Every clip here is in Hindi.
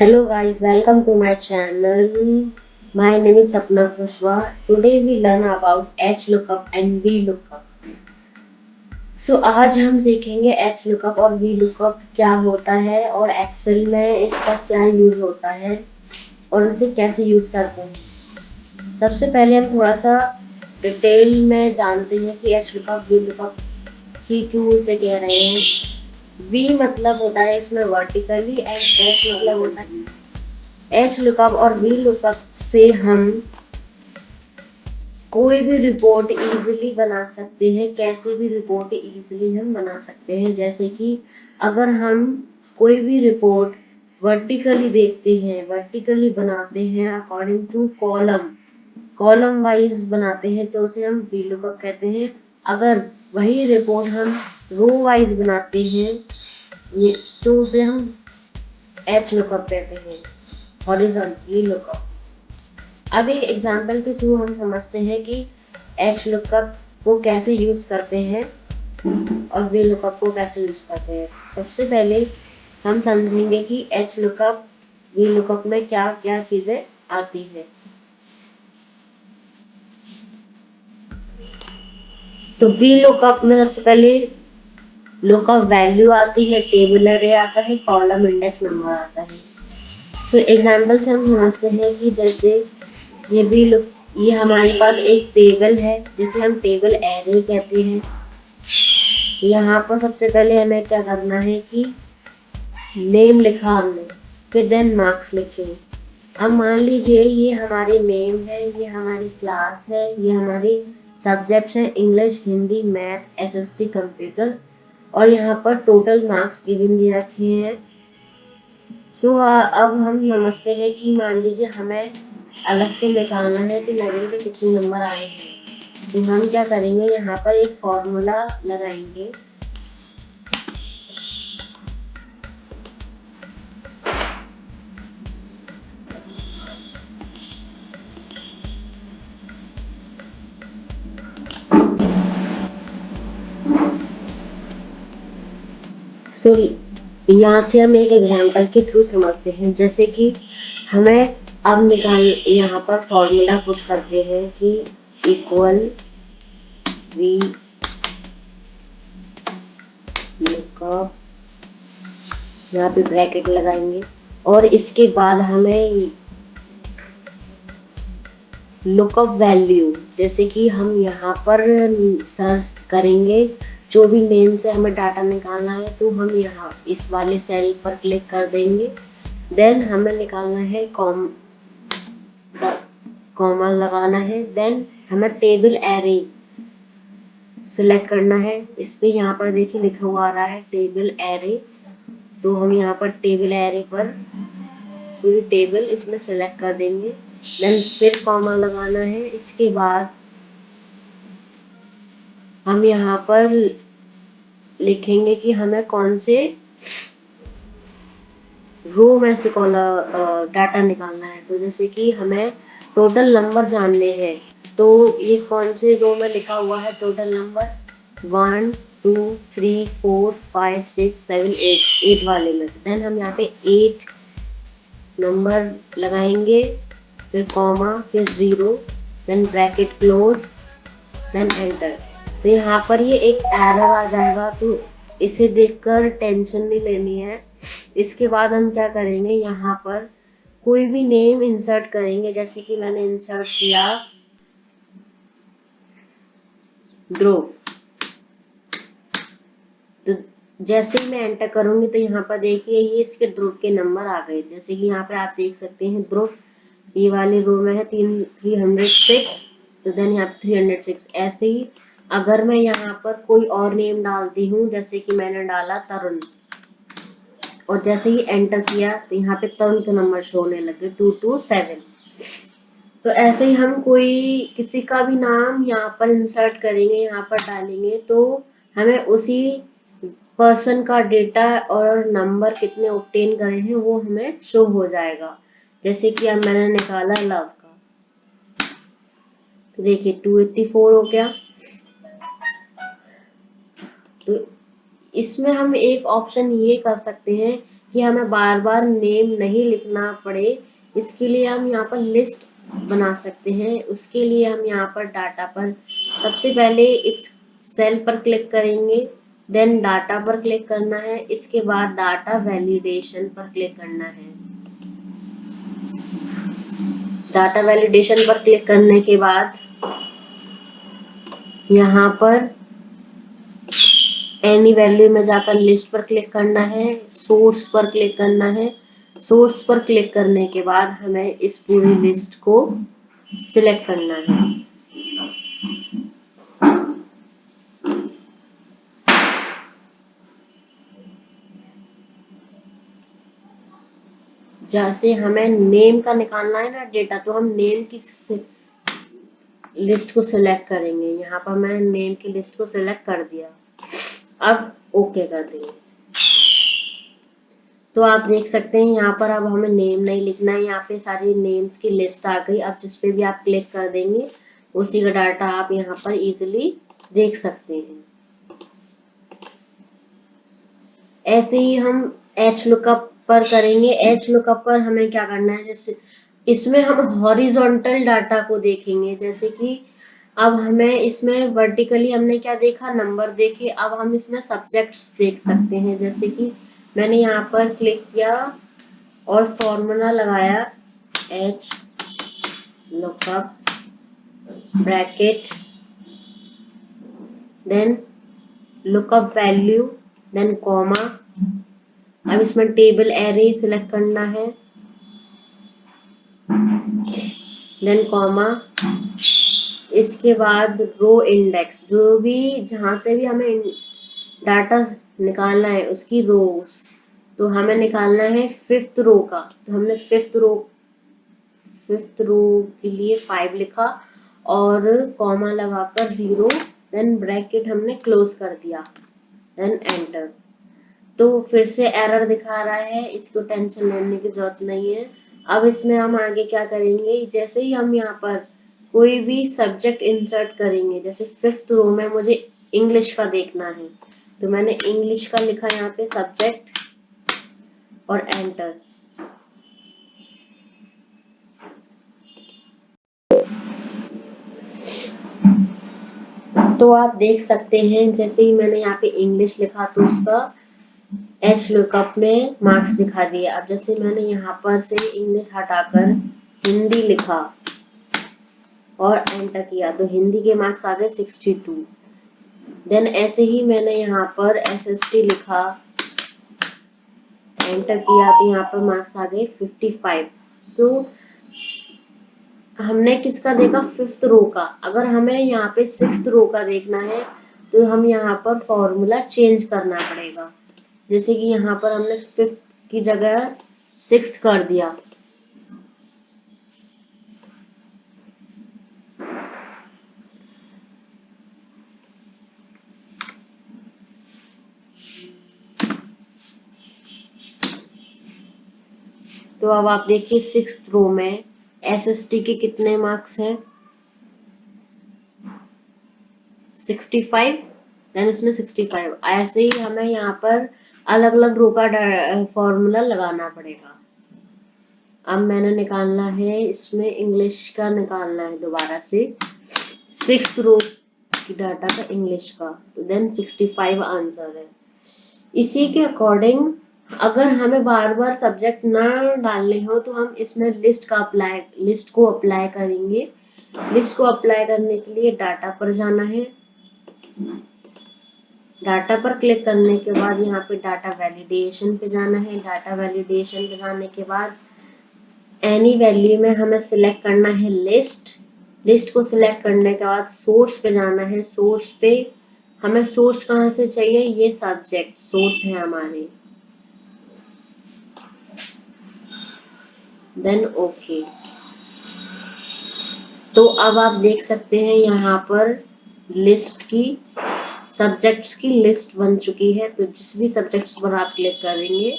Hello guys, welcome to my channel. My name is Sapna Kushwaha. Today we learn about HLOOKUP and VLOOKUP. आज हम सीखेंगे HLOOKUP और VLOOKUP क्या होता है और एक्सेल में इसका क्या यूज होता है और इसे कैसे यूज करते हैं। सबसे पहले हम थोड़ा सा डिटेल में जानते हैं कि HLOOKUP VLOOKUP की क्यों इसे कह रहे हैं। V मतलब होता है इसमें वर्टिकली एंड H मतलब होता है एच लुकअप और वी लुकअप से हम कोई भी रिपोर्ट इजीली बना सकते हैं। कैसे भी रिपोर्ट इजीली हम बना सकते हैं, जैसे कि अगर हम कोई भी रिपोर्ट वर्टिकली देखते हैं, वर्टिकली बनाते हैं अकॉर्डिंग टू कॉलम वाइज बनाते हैं तो उसे हम वी लुकअप कहते हैं। अगर वही रिपोर्ट हम रो वाइज बनाते हैं ये तो उसे हम एच लुकअप कहते हैं, हॉरिजॉन्टली लुकअप। अब एक एग्जाम्पल के थ्रू हम समझते हैं कि एच लुकअप को कैसे यूज करते हैं और वी लुकअप को कैसे यूज करते हैं। सबसे पहले हम समझेंगे कि एच लुकअप वी लुकअप में क्या क्या चीजें आती है। तो वी लुकअप में सबसे पहले लुकअप वैल्यू आती है, टेबल अरे आता है, कॉलम इंडेक्स नंबर आता है। तो एग्जाम्पल से हम समझते हैं कि जैसे ये हमारे पास एक टेबल है जिसे हम टेबल एरे कहते हैं। यहाँ पर सबसे पहले हमें क्या करना है कि नेम लिखा हमने, फिर देन मार्क्स लिखे। अब मान लीजिए ये हमारी नेम है, ये हमारी क्लास है, ये हमारी सब्जेक्ट्स है, English, Hindi, math, SST, computer, और यहाँ पर टोटल मार्क्स गिवन भी रखे हैं। अब हम समझते हैं कि मान लीजिए हमें अलग से निकालना है कि लेवल के कितने नंबर आए हैं। तो हम क्या करेंगे, यहाँ पर एक फॉर्मूला लगाएंगे। यहाँ से हम एक एग्जांपल के थ्रू समझते हैं, जैसे कि हमें अब यहाँ पर फॉर्मूला पुट करते हैं कि इक्वल वी लुकअप, यहाँ पे ब्रैकेट लगाएंगे और इसके बाद हमें लुकअप वैल्यू, जैसे कि हम यहाँ पर सर्च करेंगे जो भी नेम से हमें डाटा निकालना है, तो हम यहाँ इस वाले सेल पर क्लिक कर देंगे। देन हमें निकालना है कॉमा लगाना है। देन हमें टेबल एरे सिलेक्ट करना है। इस पे यहाँ पर देखिए लिखा हुआ आ रहा है टेबल एरे, तो हम यहाँ पर टेबल एरे पर पूरी टेबल इसमें सिलेक्ट कर देंगे। देन फिर कॉमा लगाना है। इसके बाद हम यहाँ पर लिखेंगे कि हमें कौन से रो में से डाटा निकालना है। तो जैसे कि हमें टोटल नंबर जानने हैं, तो ये कौन से रो में लिखा हुआ है टोटल नंबर 1 2 3 4 5 6 7 8 वाले में। देन हम यहाँ पे 8 नंबर लगाएंगे, फिर कॉमा, फिर 0, then bracket close, then enter. तो यहाँ पर ये एक एरर आ जाएगा, तो इसे देखकर टेंशन नहीं लेनी है। इसके बाद हम क्या करेंगे, यहाँ पर कोई भी नेम इंसर्ट करेंगे। जैसे कि मैंने इंसर्ट किया ध्रुव, तो जैसे ही मैं एंटर करूंगी तो यहाँ पर देखिए ये इसके ध्रुव के नंबर आ गए। जैसे कि यहाँ पे आप देख सकते हैं ध्रुव ये वाली रो में है 306, तो देन यहाँ पे 306। ऐसे ही अगर मैं यहाँ पर कोई और नेम डालती हूँ, जैसे कि मैंने डाला तरुण, और जैसे ही एंटर किया तो यहाँ पे तरुण के नंबर शो होने लगे 227। तो ऐसे ही हम कोई किसी का भी नाम यहाँ पर इंसर्ट करेंगे, यहाँ पर डालेंगे, तो हमें उसी पर्सन का डेटा और नंबर कितने ऑब्टेन करे हैं वो हमें शो हो जाएगा। जैसे कि अब मैंने निकाला लव का, तो देखिए 284 हो गया। तो इसमें हम एक ऑप्शन ये कर सकते हैं कि हमें बार बार नेम नहीं लिखना पड़े, इसके लिए हम यहाँ पर लिस्ट बना सकते हैं। उसके लिए हम यहाँ पर डाटा पर सबसे पहले इस सेल पर क्लिक करेंगे, देन डाटा पर क्लिक करना है, इसके बाद डाटा वैलिडेशन पर क्लिक करना है। डाटा वैलिडेशन पर क्लिक करने के बाद यहाँ पर एनी वैल्यू में जाकर लिस्ट पर क्लिक करना है, सोर्स पर क्लिक करना है। सोर्स पर क्लिक करने के बाद हमें इस पूरी लिस्ट को सिलेक्ट करना है। जैसे हमें नेम का निकालना है ना डेटा, तो हम नेम की लिस्ट को सिलेक्ट करेंगे। यहाँ पर मैंने नेम की लिस्ट को सिलेक्ट कर दिया। अब ओके कर देंगे। तो आप देख सकते हैं यहाँ पर अब हमें नेम नहीं लिखना है, यहाँ पे सारी नेम्स की लिस्ट आ गई। अब जिस पे भी आप क्लिक कर देंगे उसी का डाटा आप यहाँ पर इजीली देख सकते हैं। ऐसे ही हम एच लुकअप पर करेंगे। एच लुकअप पर हमें क्या करना है, जैसे इसमें हम हॉरिजॉन्टल डाटा को देखेंगे। जैसे कि अब हमें इसमें वर्टिकली हमने क्या देखा, नंबर देखे। अब हम इसमें सब्जेक्ट्स देख सकते हैं। जैसे कि मैंने यहाँ पर क्लिक किया और फॉर्मूला लगाया, H lookup bracket, then lookup value, then comma. अब इसमें टेबल एरे सिलेक्ट करना है, देन कॉमा। इसके बाद रो इंडेक्स, जो भी जहां से भी हमें डाटा निकालना है उसकी रोज, तो हमें निकालना है 5th रो का। तो हमने 5th रो के लिए 5 लिखा और कॉमा लगाकर 0, देन ब्रैकेट हमने क्लोज कर दिया, देन एंटर। तो फिर से एरर दिखा रहा है, इसको टेंशन लेने की जरूरत नहीं है। अब इसमें हम आगे क्या करेंगे, जैसे ही हम यहाँ पर कोई भी सब्जेक्ट इंसर्ट करेंगे, जैसे 5th रो में मुझे इंग्लिश का देखना है, तो मैंने इंग्लिश का लिखा यहाँ पे सब्जेक्ट और एंटर। तो आप देख सकते हैं जैसे ही मैंने यहाँ पे इंग्लिश लिखा तो उसका एच लुकअप में मार्क्स दिखा दिया। अब जैसे मैंने यहाँ पर से इंग्लिश हटाकर हिंदी लिखा और एंटर किया तो हिंदी के मार्क्स आ गए 62। देन ऐसे ही मैंने यहाँ पर एसएसटी लिखा, एंटर किया तो यहाँ पर मार्क्स आ गए 55। तो हमने किसका देखा, 5th रो का। अगर हमें यहाँ पे 6th रो का देखना है तो हम यहाँ पर फॉर्मूला चेंज करना पड़ेगा। जैसे कि यहाँ पर हमने 5th की जगह 6th कर दिया। तो अब आप देखिए 6th रो में एसएसटी के कितने मार्क्स हैं, 65, देन उसमें 65। ऐसे ही हमें यहाँ पर अलग अलग रो का फॉर्मूला लगाना पड़ेगा। अब मैंने निकालना है, इसमें इंग्लिश का निकालना है दोबारा से, 6th रो की डाटा का इंग्लिश का, तो देन 65 आंसर है। इसी के अकॉर्डिंग अगर हमें बार बार सब्जेक्ट ना डालने हो तो हम इसमें लिस्ट को अप्लाई करेंगे। लिस्ट को अप्लाई करने के लिए डाटा पर जाना है, डाटा पर क्लिक करने के बाद यहाँ पे डाटा वैलिडेशन पे जाना है। डाटा वैलिडेशन पे जाने के बाद एनी वैल्यू में हमें सिलेक्ट करना है लिस्ट। लिस्ट को सिलेक्ट करने के बाद सोर्स पे जाना है। सोर्स पे हमें सोर्स कहाँ से चाहिए, ये सब्जेक्ट सोर्स है हमारे, देन ओके। तो अब आप देख सकते हैं यहाँ पर लिस्ट की सब्जेक्ट्स की लिस्ट बन चुकी है। तो जिस भी सब्जेक्ट्स पर आप क्लिक करेंगे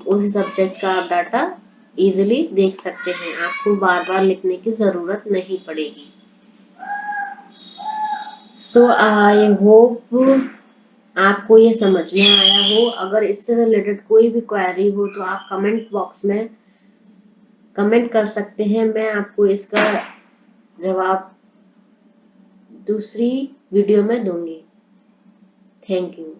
उसी सब्जेक्ट का आप डाटा इजीली देख सकते हैं, आपको बार बार लिखने की जरूरत नहीं पड़ेगी। सो आई होप आपको ये समझ में आया हो। अगर इससे रिलेटेड कोई भी क्वेरी हो तो आप कमेंट बॉक्स में कमेंट कर सकते हैं, मैं आपको इसका जवाब दूसरी वीडियो में दूंगी। Thank you.